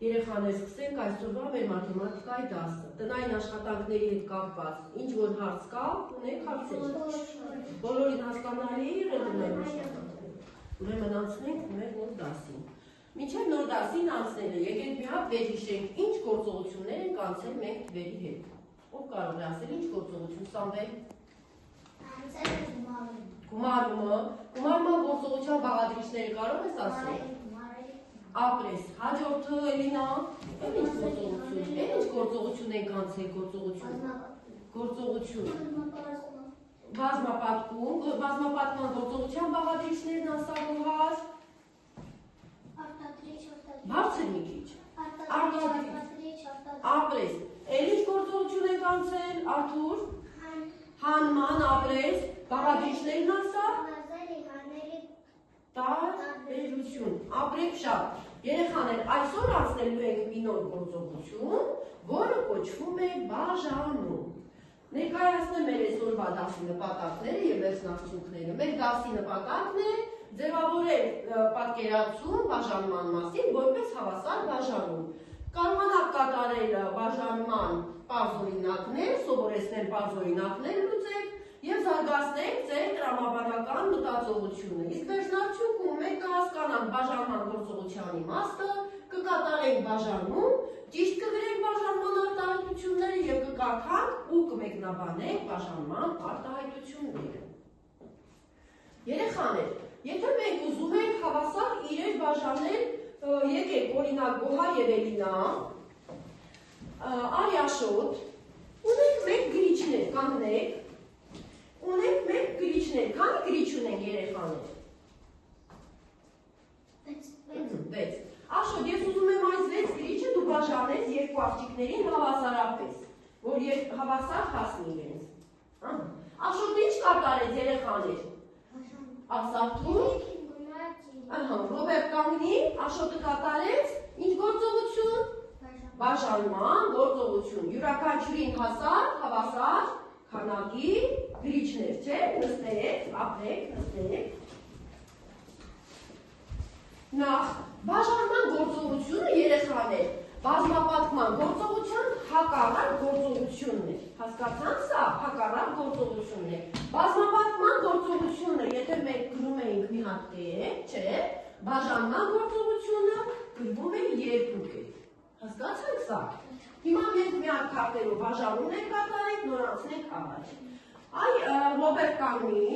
Երեխաներ սկսենք այսօրվա մեր մաթեմատիկայի դասը։ Տնային աշխատանքների հետ կապված ինչ որ հարց կա, ունենք հարցեր։ Բոլորին հասկանալի է եղել տնային աշխատանքները։ Ուրեմն անցնենք մեր նոր դասին։ Մինչև նոր դասին անցնելը եկեք մի հատ վերհիշենք ինչ գործողություններ ենք անցել մենք թվերի հետ։ Ով կարող է ասել ինչ գործողություն Սամվել։ Գումարման գործողության բաղադրիչները կարող ես ասել։ Ապրես, հաջորդը Էլինա, էլ ինչ գործողություն, էլ ինչ գործողություն ենք անցել գործողություն, բազմապատկման գործողության բաղադրիչներն ասա գոհար, բարձր մի քիչ, ապրես, էլ ինչ գործողություն ենք անցել, Արթուր, հանման, ապրես, բաղադրիչներն ասա, տարբերություն, ապրեք շատ, երեխաներ այսօր անցնելու ենք մի նոր գործողություն, որը կոչվում է բաժանում։ Ներկայացնեմ մեր այսօրվա դասի նպատակները և վերջնարդյունքները։ Մեր դասի նպատակն է ձևավորել պատկերացում բաժանման մասին, որպես հավասար բաժանում։ Կարողանաք կատարել բաժանման պարզօրինակներ, սովորեցնել պարզօրինակներ լուծեք և զարգացնեք ձեր տրամաբանական մտածողությունը։ Իսկ վերջնարդյունքում մենք կհասկանանք բաժանման գործողության իմաստը, կկատարենք բաժանում, ճիշտ կգրենք բաժանման արտահայտությունները և կկարդանք ու կմեկնաբանենք բաժանման արտահայտությունները։ Երեխաներ, եթե մենք ուզում ենք հավասար իրեր բաժանել, եկեք օրինակ Գոհար և Էլինա, Արիաշոտ, ունենք մեկ գրիչներ, կանգնեք, ունենք մեկ գրիչներ, քանի գրիչ ունենք երեխաներ։ 6։ Աշոտ, ես ուզում եմ այս 6 գրիչը դու բաժանես երկու աղջիկներին հավասարապես, որ հավասար հասնի իրենց։ Աշոտ, ինչ կատարեց երեխաներ։ Ասարթուր, Ռոբերտ կանգնի, Աշոտը կատարեց, ինչ գործողություն։ Բաժանման գործողություն, յուրաքանչյուրին հասար, հավասար, քանակի գրիչներ, չէ, նստեք, ապրեք, նստեք։ Նախ, բաժանման գործողությունը երեխաներ, բազմապատկման գործողության հակառակ գործողությունն է։ Հասկացանք սա, հակառակ գործողությունն է։ Բազմապատկման գործողությունը, եթե մենք գրում էինք մի հատ տեղ, չէ, բաժանման գործողությունը գրվում է երկու կետ։ Հասկացանք սա։ Հիմա մենք մի հատ քարտերով բաժանում ենք կատարենք, նորանցնենք առաջ։ Այ Ռոբերտ կանգնի,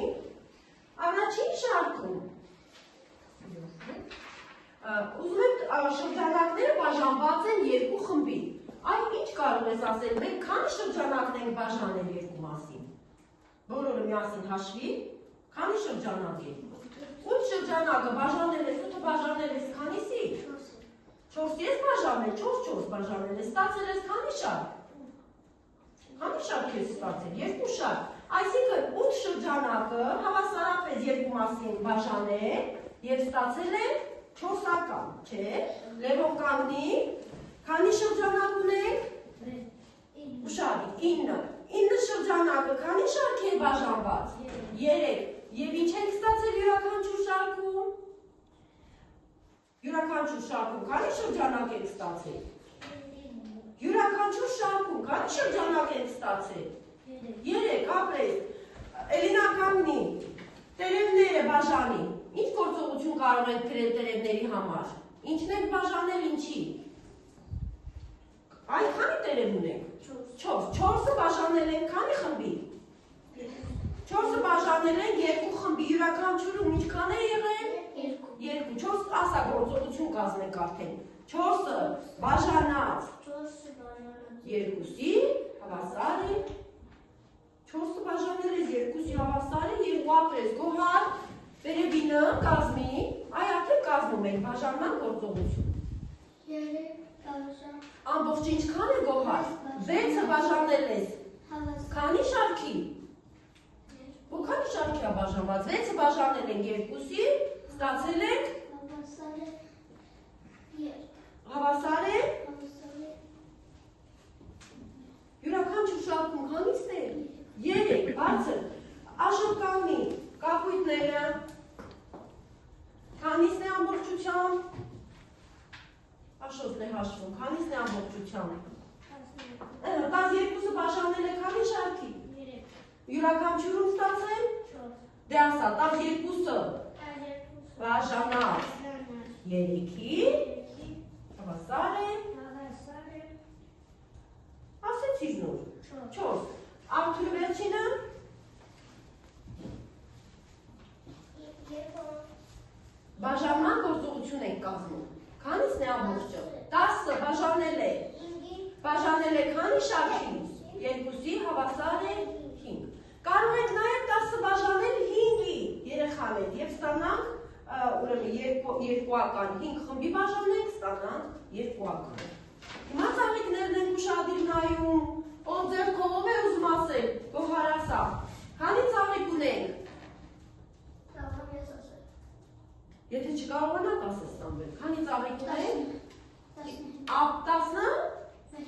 առաջին շարքում։ Ուզում եք շրջանակները բաժանված են երկու խմբի։ Այ ինչ կարող ես ասել, մենք քանի շրջանակ ենք բաժանել երկու մասին։ Բոլորը միասին հաշվի, քանի շրջանակ է։ 8 շրջանակը բաժանել ես, 8-ը բաժանել ես քանիսի։ 4 ես բաժանել, 4 բաժանել ես, ստացել ես քանի շարք։ Քանի շարք ես ստացել, 2 շարք։ Այսինքն 8 շրջանակը հավասարապես երկու մասին բաժանել և ստացել է 4-ական, չէ, Լևոն կանգնի, քանի շրջանակ ունենք, ուշադիր, 9 շրջանակը քանի շարք է բաժանված, 3, և ինչ ենք ստացել յուրաքանչյուր շարքում, յուրաքանչյուր շարքում քանի շրջանակ ենք ստացել, յուրաքանչյուր շարքում քանի շրջանակ ենք ստացել, 3, ապրես, Էլինա կանգնի, տերևները բաժանի, ինչ գործողություն կարող ենք գրել տերևների համար, ինչն ենք բաժանել ինչի, այ քանի տերև ունենք, 4-ը բաժանել ենք քանի խմբի, 4-ը բաժանել ենք երկու խմբի, յուրաքանչյուրում ինչքան է եղել, 2, 4 ասա գործողություն կազմենք արդեն, 4-ը բաժանած 2-ի հավասար է, 4-ը բաժանել ես 2-ի հավասար է և ապրես Գոհար, Տերևինը կազմի, այ արդեն կազմում ենք բաժանման գործողություն։ 3 բաժան։ Ամբողջ ինչքան է Գոհար, 6-ը բաժանել ես, քանի շարքի, քանի շարքի է բաժանված, 6-ը բաժանել ենք 2-ի, ստացել ենք, հավասար է, յուրաքանչյուր շարքում քանիսն է, 3, բարձր, Աշոտ կանգնի, կապույտները, քանիսն է ամբողջությամբ, Աշոտն է հաշվում, քանիսն է ամբողջությամբ։ 12-ը բաժանել է քանի շարքի։ Յուրաքանչյուրում ստացել։ Դե ասա, 12-ը բաժանած 3-ի հավասար է։ Ասեցիր նոր։ 4։ Արթուրը վերջինը։ Բաժանման գործողություն ենք կազմում։ Քանիսն է ամբողջը։ 10-ը բաժանել է։ Բաժանել է քանի շարքի։ 2-ի հավասար է 5։ Կարող ենք նաև 10-ը բաժանել 5-ի երեխաներ եւ ստանանք ուրեմն երկուական 5 խմբի բաժանենք, ստանանք երկուական։ Հիմա ծաղիկներն են ուշադիր նայում։ Ով ձեռքով է ուզում ասել, Գոհար ասա։ Քանի ծաղիկ ունենք։ Եթե չկարողանաք ասես տանվել, քանի ծաղիկ ունենք։ 10-ը 5,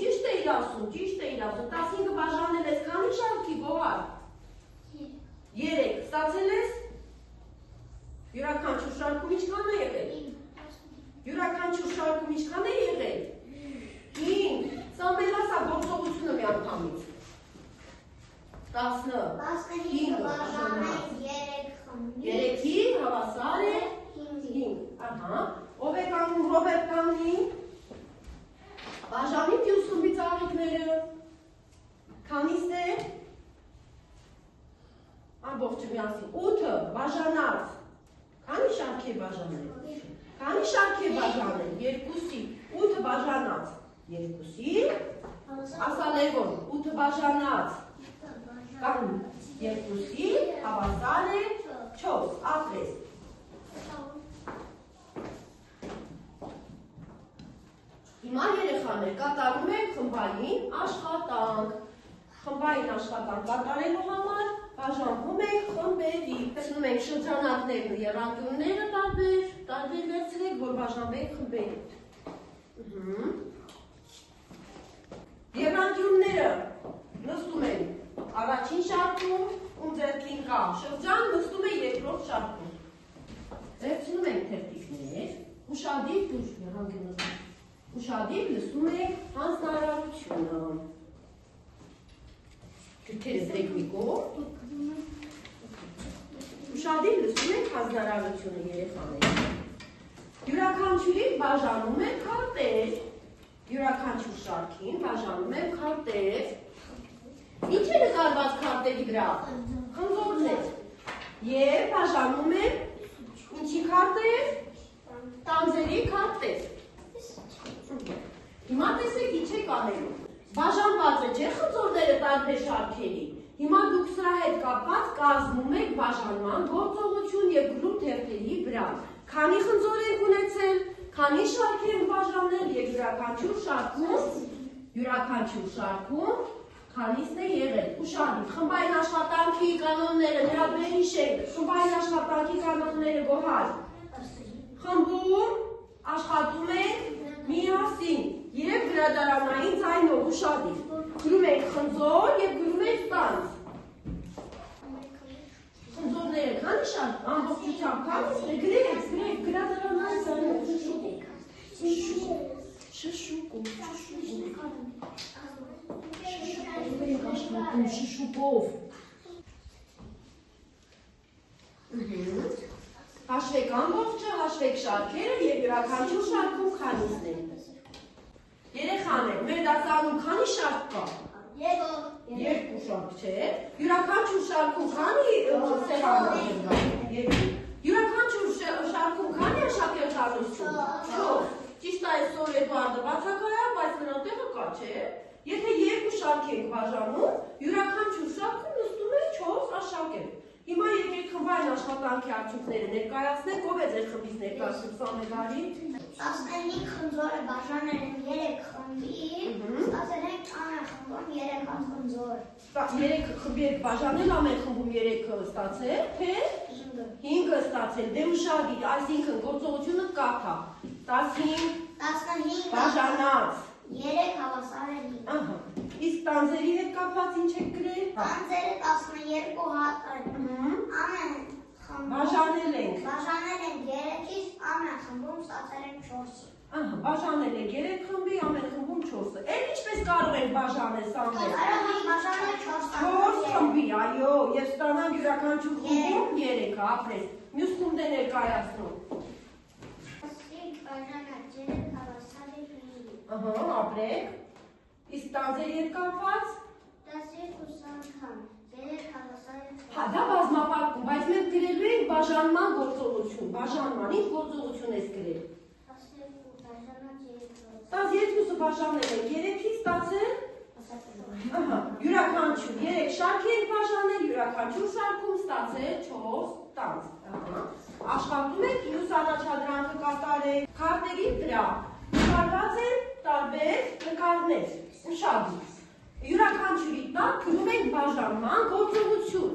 ճիշտ է իր ասում, ճիշտ է իր ասում, 15-ը բաժանել ես քանի շարքի, Գոհար։ 3, ստացել ես։ Յուրաքանչյուր շարքում ինչքան է եղել։ Յուրաքանչյուր շարքում ինչքան է եղել։ 5, Սամվել ասա գործողությունը մի անգամից։ 15-ը բաժանած 3-ի հավասար է 5։ Ահա, ով է կանում, Ռոբերտ կանի։ Բաժանի մյուս խմբի ծաղիկները։ Քանիսն է։ Ամբողջը միասին 8-ը բաժանած։ Քանի շարք է բաժանել։ Քանի շարք է բաժանել։ 2-ի 8-ը բաժանած 2-ի ասա Լևոն 8-ը բաժանած կամ 2-ի հավասար է 4 ապրես։ Հիմա երեխաներ կատարում ենք խմբային աշխատանք։ Խմբային աշխատանք կատարելու համար բաժանվում ենք խմբերի։ Տեսնում ենք շրջանակներն ու եռանկյունները տարբեր վերցրեք, որ բաժանվենք խմբերի։ Եռանկյունները նստում են առաջին շարքում, ում ձեռքին կա շրջան, նստում է երկրորդ շարքում։ Վերցնում ենք թերթիկներ, ուշադիր դուր եռանկյունը։ Ուշադիր լսում եք հանձնարարությունը։ Քրքերը դրեք մի կողմ։ Ուշադիր լսում եք հանձնարարությունը երեխաներ։ Յուրաքանչյուրին բաժանում են քարտեր։ Յուրաքանչյուր շարքին բաժանում են քարտեր։ Ինչ է նկարված քարտերի վրա։ Խնձորներ։ Եվ բաժանում են ինչի քարտեր։ Տանձերի քարտեր։ Հիմա տեսեք ինչ եք անելու։ Բաժանված է չէ խնձորները տարբեր շարքերի։ Հիմա դուք սրա հետ կապված կազմում եք բաժանման գործողություն եւ գրում թերթերի վրա։ Քանի խնձոր եք ունեցել, քանի շարք եք բաժանել եւ յուրաքանչյուր շարքում քանիսն է եղել։ Ուշադիր, խմբային աշխատանքի կանոնները նրա վերհիշեք, խմբային աշխատանքի կանոնները Գոհար։ Խմբում աշխատում եք միասին եւ գրադարանային ձայնով ուշադիր։ Գրում եք խնձոր եւ գրում եք տանձ։ Խնձորները քանի շարք ամբողջությամբ քանիսն է գրեք գրադարանային ձայնով շշուկով։ Հաշվեք ամբողջը, հաշվեք շարքերը եւ յուրաքանչյուր շարքում քանիսն է։ Երեխաներ, մեր դասարանում քանի շարք կա։ Երկու շարք չէ։ Յուրաքանչյուր շարքում քանի սեղաններ կա։ Յուրաքանչյուր շարքում քանի աշակերտանություն։ 4։ Ճիշտ է, այսօր Էդուարդը բացակայա, բայց նրան տեղը կա, չէ։ Եթե երկու շարք ենք բաժանում, յուրաքանչյուր շարքում նստում է 4 աշակերտ։ Հիմա եկեք խմբային աշխատանքի արդյունքները ներկայացնենք, ով է ձեր խմբից ներկայացնում Սամվելի։ 15 խնձորը բաժանել են 3 խմբի, ստացել են ամեն խմբում 3 խնձոր։ 3 խմբի եք բաժանել, ամեն խմբում 3 ստացել, թե 5 ստացել, դե ուշադիր, այսինքն գործողությունը կաթա։ 15 բաժանած 3 հավասար է 5։ Ահա, իսկ տանձերի հետ կապված ինչ եք գրել։ Տանձերը 12 հատ ամեն բաժանել ենք 3-ից ամեն խմբում ստացել են 4։ Ահա, բաժանել է 3 խմբի, ամեն խմբում 4-ը։ Էլ ինչպես կարող ենք բաժանել Սամվել։ Կարող ենք բաժանել 4 խմբի, այո, եւ ստանանք յուրաքանչյուր խմբում 3, ապրես։ Մյուս խումբն է ներկայացնում։ Ահա, ապրեք։ Իսկ տանձեր երկապված։ 12 անգամ, 3 հավասար է 4։ Հա, դա բազմապատկում, բայց մենք գրելու ենք բաժանման գործողություն, բաժանման, ինչ գործողություն ես գրել։ 12-ը բաժանել են 3-ից ստացել։ Ահա, յուրաքանչյուր 3 շարք են բաժանել, յուրաքանչյուր շարքում ստացել 4 տանձ։ Ահա, աշխատում եք մյուս առաջադրանքը կատարել։ Քարտերի վրա նկարված են տարբեր նկարներ, ուշադիր։ Յուրաքանչյուրի տակ գրում ենք բաժանման գործողություն։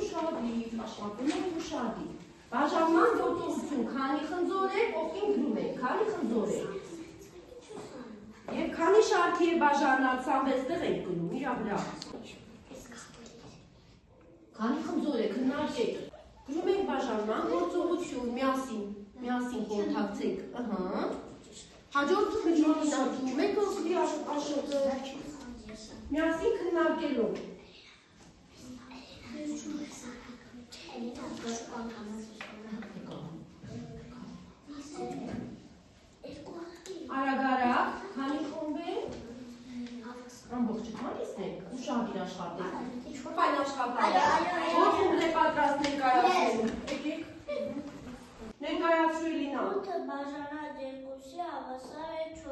Ուշադիր, աշխատում ենք ուշադիր։ Բաժանման գործողություն, քանի խնձոր է, ովքին գրում ենք, քանի խնձոր է։ Եվ քանի շարքի է բաժանած Սամվելս տեղ ենք գրում, իրա վրա։ Քանի խնձոր է, քննարկեք։ Գրում ենք բաժանման գործողություն, միասին կոնթակտեք, ըհը։ Հաջորդը քննարկում եք ոսկի աշխատը, միասին քննարկելով։ Արագ, քանի խումբ է։ Ամբողջը քանիսն եք, ուշադիր աշխատեք։ Ֆայն աշխատանք։ Որ խումբն է պատրաստ ներկայացնելու։ Եկեք։ Ներկայացրու Էլինա։ 8-ը բաժանած 2-ի հավասար է 4։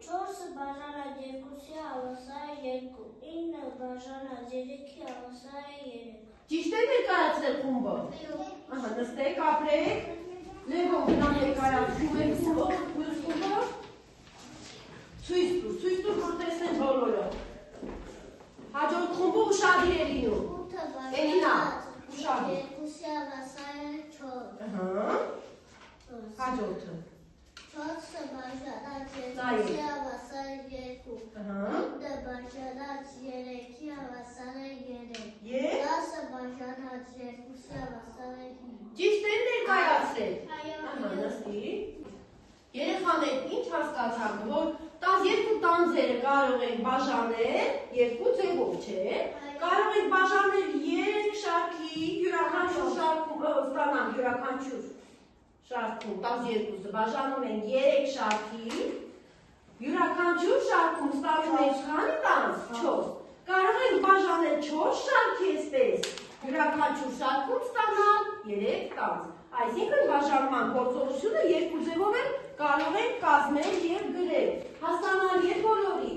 4-ը բաժանած 2-ի հավասար է 2։ 9-ը բաժանած 3-ի հավասար է 3։ Ճիշտ է ներկայացրել խումբը։ Ահա, նստեք, ապրեք։ Լևոն գնա ներկայացնում եք խումբը, մյուս խումբը։ Ցույց տուր, որ տեսնեն բոլորը։ Հաջորդ խումբը ուշադիր է լինում։ 8-ը Էլինա, բաժանած ուշադիր։ 2-ի հավասար է 4։ Ահա, հաջորդը։ 4-ը բաժանած 2-ի հավասար է 2։ Ահա, 9-ը բաժանած 3-ի հավասար է 3։ Եվ 10-ը բաժանած 2-ի հավասար է 5։ ճիշտ է ներկայացրել։ Այո, Ահա, նստի։ Երեխաներ, ինչ հասկացաք, որ 12 տանձերը կարող ենք բաժանել 2 ձևով, չէ՞։ Կարող ենք բաժանել 3 շարքի, յուրաքանչյուր շարքում, ստանանք յուրաքանչյուր շարքում 12-ը բաժանում են 3 շարքի, յուրաքանչյուր շարքում ստանում ենք քանի տանձ, 4։ Կարող ենք բաժանել 4 շարքի այսպես, յուրաքանչյուր շարքում ստանալ 3 տանձ։ Այսինքն բաժանման գործողությունը 2 ձևով էլ կարող ենք կազմել եւ գրել։ Հասկանալի է բոլորի։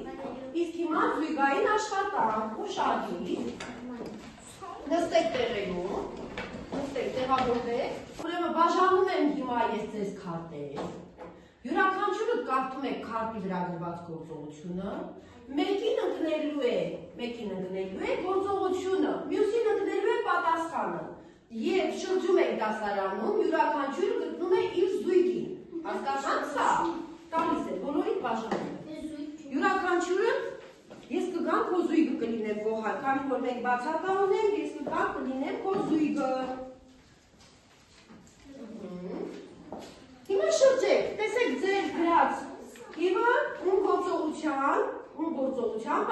Իսկ հիմա զույգային աշխատանք, ուշադիր։ Նստեք տեղերում, նստեք, տեղավորվեք։ Ուրեմն բաժանում եմ հիմա ես ձեզ քարտեր։ Յուրաքանչյուրը կարդում եք քարտի վրա գրված գործողությունը։ Մեկին ընկնելու է գործողությունը, մյուսին ընկնելու է պատասխանը։ Եվ շրջում ենք դասարանում, յուրաքանչյուրը գտնում է իր զույգին։ Հասկանաք սա։ Տալիս է, բոլորին բաժանում։ Յուրաքանչյուրը ես կգամ քո զույգը կլինեմ գոհար, քանի որ մենք բացակա ունենք, ես կգամ կլինեմ քո զույգը։ Հիմա շրջեք, տեսեք ձեր գրած թիվը ում գործողության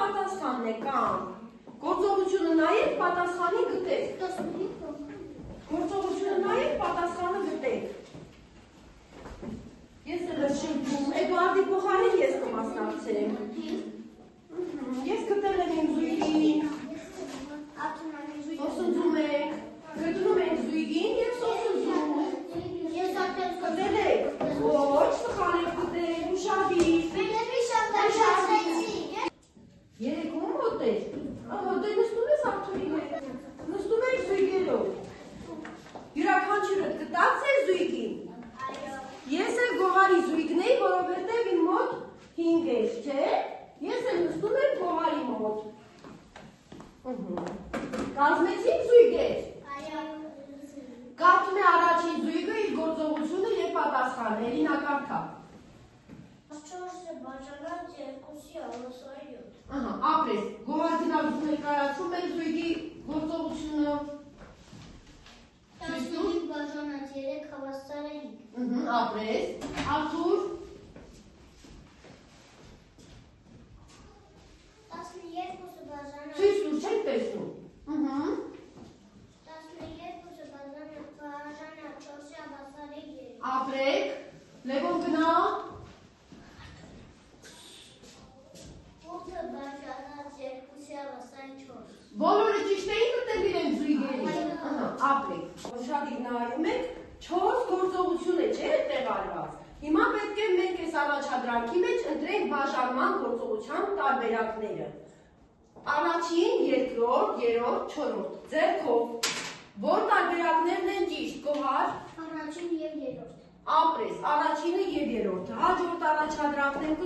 պատասխանն է կամ գործողությունը նայեք, պատասխանի գտեք։ Գործողությունը նայեք, պատասխանը գտեք։ Ես էլ եմ շրջում, Էդուարդի փոխարեն ես կմասնակցեմ։ Ես գտել եմ իմ զույգին, սոսնձում եք, գտնում ենք զույգին և սոսնձում։ Գտել եք, ոչ, սխալ եք գտել, ուշադիր։ Երեքում մոտեր, դե նստում ես աղթուրի հետ, նստում եք զույգերով։ Յուրաքանչյուրդ գտած է զույգին։ Ես էլ գոհարի զույգն էի, որովհետև իմ մոտ 5 էր, չէ՞։ Ես էլ նստում եմ գոհարի մոտ։ Կազմեցինք զույգեր։ Կարդում է առաջին զույգը իր գործողությունը և պատասխանը, Էլինա կարդա։ 4-ը բաժանած 2-ի հավասար է 7։ Ահա, ապրես, գոհար գնալուց ներկայացում ենք զույգի գործողությունը։ 15 բաժանած 3 հավասար է 5 Ապրես, Արթուր 12 բաժանած Ցույց տուր, չեք տեսնում 12 բաժանած 4-ի հավասար է 2 Ապրեք, Լևոն գնա 8 բաժանած 2-ի հավասար է 4 Բոլորը ճիշտ էին մտել իրենց զույգերի Ապրեք, շատ նայում եք 4 գործողություն է, չէ՞ տեղարկված Հիմա պետք է մենք այս առաջադրանքի մեջ ընտրենք բաժանման գործողության տարբերակները Առաջին, երկրորդ, երրորդ, չորրորդ, ձեռքով Որ տարբերակներն են ճիշտ, Գոհար Առաջին և երրորդ Ապրես, առաջինը և երրորդը Հաջորդ առաջադրանքն ենք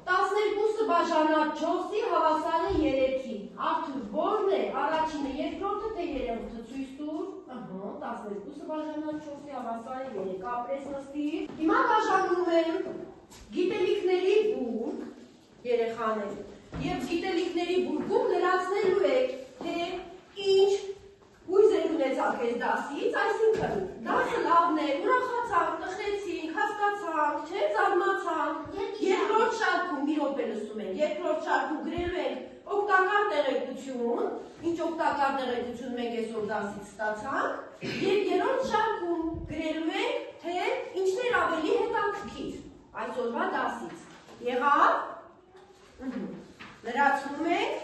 12-ը բաժանած 4-ի հավասար է 3-ի Արթուր, որն է առաջինը, երկրորդը թե երրորդը ցույց տուր 12-ը բաժանած 4-ի հավասար է 3 Ապրես նստիր Հիմա բաժանում եմ գիտելիքների բուրգ երեխաներ Եվ գիտելիքների բուրգում լրացնելու եք, թե ինչ հույզեր ունեցաք այս դասից, այսինքն դասը լավն է, ուրախացանք, տխրեցինք, հասկացանք, չէ, զարմացանք, երկրորդ շարքում մի րոպե լսում ենք, երկրորդ շարքում գրելու ենք օգտակար տեղեկություն, ինչ օգտակար տեղեկություն մենք այսօր դասից ստացանք, եւ երրորդ շարքում գրելու ենք, թե ինչներ ավելի հետաքրքիր այսօրվա դասից։ Եղավ Լրացնում ենք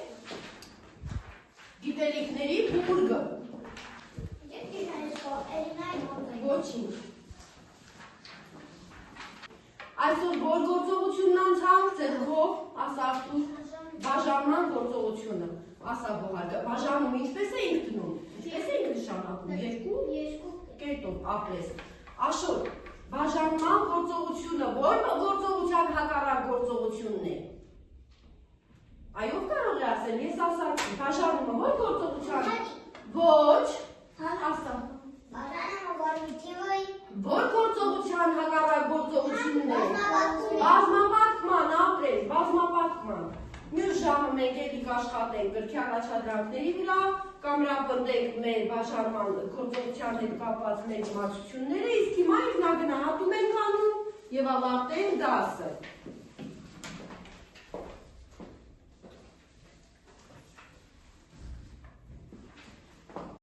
գիտելիքների բուրգը Ոչինչ Այսօր որ գործողությունն անցանք ձեռքով, ասարթուր, բաժանման գործողությունը, ասա Գոհար, բաժանում ինչպես էինք դնում, ինչպես էինք նշանակում, երկու կետով ապրես, Աշոտ, բաժանման գործողությունը, որ գործողության հակառակ գործողությունն է, այով կարող է ասել, ես ասացի, բաժանումը որ գործողության, ոչ, ասա, որ գործողության հակառակ գործողությունն է, բազմապատկման, ապրես, բազմապատկման, մյուս ժամը մենք ելիք աշխատենք գրքի առաջադրանքների վրա, կամրապնդենք մեր բաժանման գործողության հետ կապված մեր իմացությունները, իսկ հիմա ինքնագնահատում ենք անում և ավարտենք դասը։